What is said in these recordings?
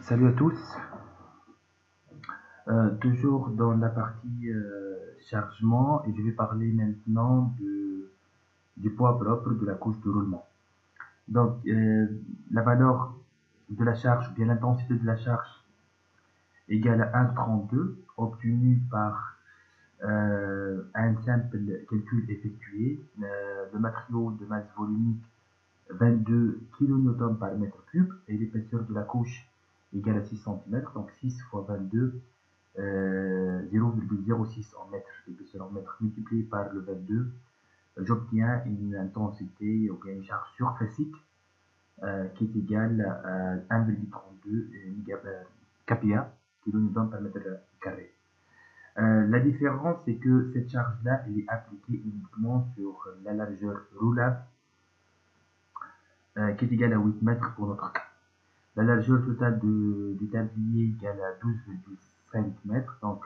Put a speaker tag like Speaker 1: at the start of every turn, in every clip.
Speaker 1: Salut à tous. Toujours dans la partie chargement et je vais parler maintenant du poids propre de la couche de roulement. Donc la valeur de la charge ou bien l'intensité de la charge égale à 1,32 obtenue par un simple calcul effectué. Le matériau de masse volumique 22 kN par mètre cube et l'épaisseur de la couche égale à 6 cm, donc 6 fois 22 0,06 en mètres d'épaisseur en mètres multiplié par le 22, j'obtiens une intensité ou bien une charge surfacique qui est égale à 1,32 kPa, kN par mètre carré. La différence, c'est que cette charge-là, elle est appliquée uniquement sur la largeur roulable qui est égale à 8 mètres pour notre cas. La largeur totale du tablier égale à 12,5 mètres, donc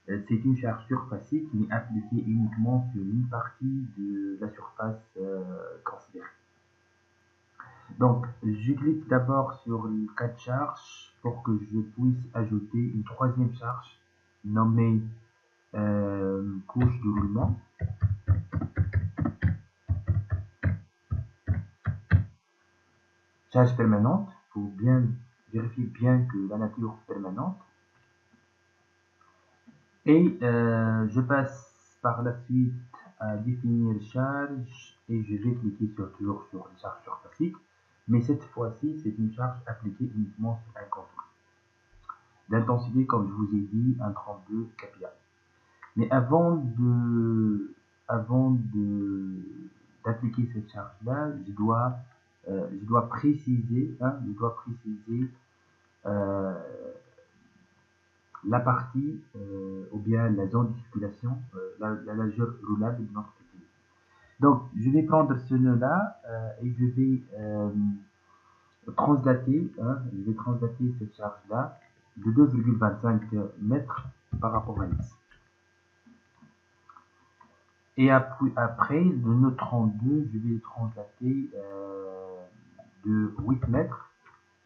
Speaker 1: c'est une charge surfacique qui est appliquée uniquement sur une partie de la surface considérée. Donc, je clique d'abord sur le cas de charge pour que je puisse ajouter une troisième charge nommée couche de roulement. Charge permanente, il faut bien vérifier bien que la nature est permanente. Et je passe par la suite à définir charge et je vais cliquer toujours sur les charges surfaciques. Mais cette fois-ci, c'est une charge appliquée uniquement sur un contour. L'intensité, comme je vous ai dit, 1,32 kPa. Mais avant d'appliquer cette charge-là, je dois préciser la partie ou bien la zone de circulation, la largeur roulable de notre tablier. Donc, je vais prendre ce nœud-là et je vais translater cette charge-là de 2,25 mètres par rapport à x. Et après, le nœud 32, je vais le translater de 8 mètres.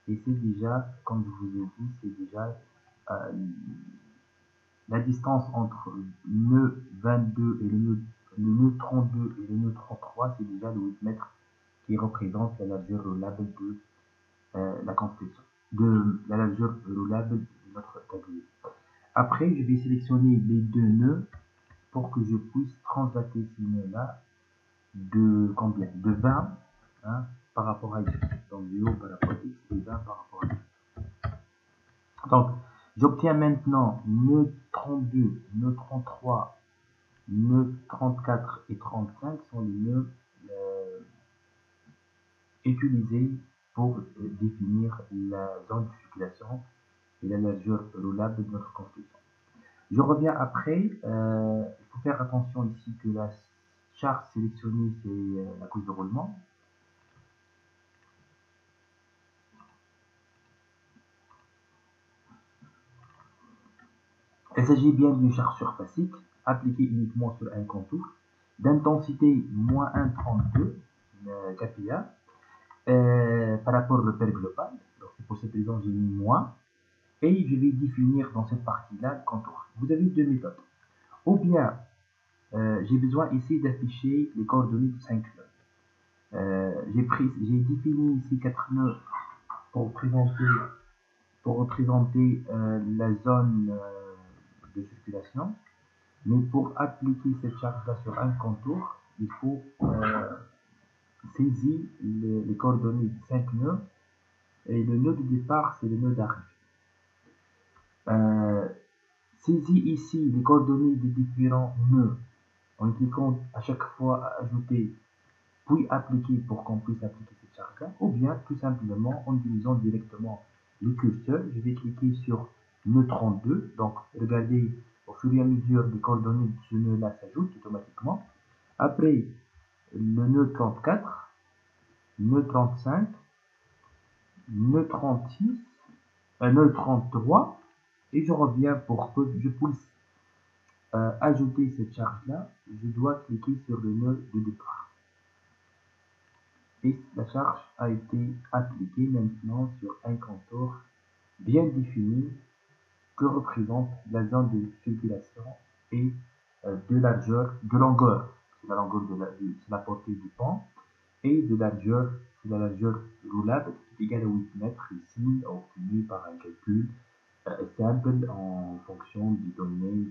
Speaker 1: Et c'est déjà, comme je vous ai dit, c'est déjà la distance entre le nœud 22 et le nœud 32 et le nœud 33, c'est déjà le 8 mètres qui représente la largeur roulable de la construction, de la largeur roulable de notre tablier. Après, je vais sélectionner les deux nœuds pour que je puisse translater ces nœuds-là de combien? De 20 par rapport à x. Donc 0 par rapport à x et 20 par rapport à x. Donc, j'obtiens maintenant nœud 32, nœud 33, nœud 34 et 35 sont les nœuds utilisés pour définir la zone de circulation et la largeur roulable de notre construction. Je reviens après. Il faut faire attention ici que la charge sélectionnée, c'est la couche de roulement. Il s'agit bien d'une charge surfacique appliquée uniquement sur un contour d'intensité moins 1,32 kPa par rapport au repère global. Donc c'est pour cette raison que j'ai mis moins. Et je vais définir dans cette partie-là le contour. Vous avez deux méthodes. Ou bien, j'ai besoin ici d'afficher les coordonnées de 5 nœuds. J'ai défini ici 4 nœuds pour représenter la zone de circulation. Mais pour appliquer cette charge-là sur un contour, il faut saisir les coordonnées de 5 nœuds. Et le nœud de départ, c'est le nœud d'arrivée. Saisis ici les coordonnées des différents nœuds en cliquant à chaque fois à ajouter puis appliquer pour qu'on puisse appliquer cette charge-là, ou bien tout simplement en utilisant directement le curseur. Je vais cliquer sur nœud 32, donc regardez au fur et à mesure les coordonnées de ce nœud-là s'ajoutent automatiquement. Après le nœud 34, nœud 35, nœud 36, nœud 33, et je reviens pour que je puisse ajouter cette charge-là, je dois cliquer sur le nœud de départ. Et la charge a été appliquée maintenant sur un contour bien définie que représente la zone de circulation et de longueur, c'est la longueur c'est la portée du pont, et de largeur, c'est la largeur roulable qui est égale à 8 mètres ici, obtenue par un calcul simple en fonction des données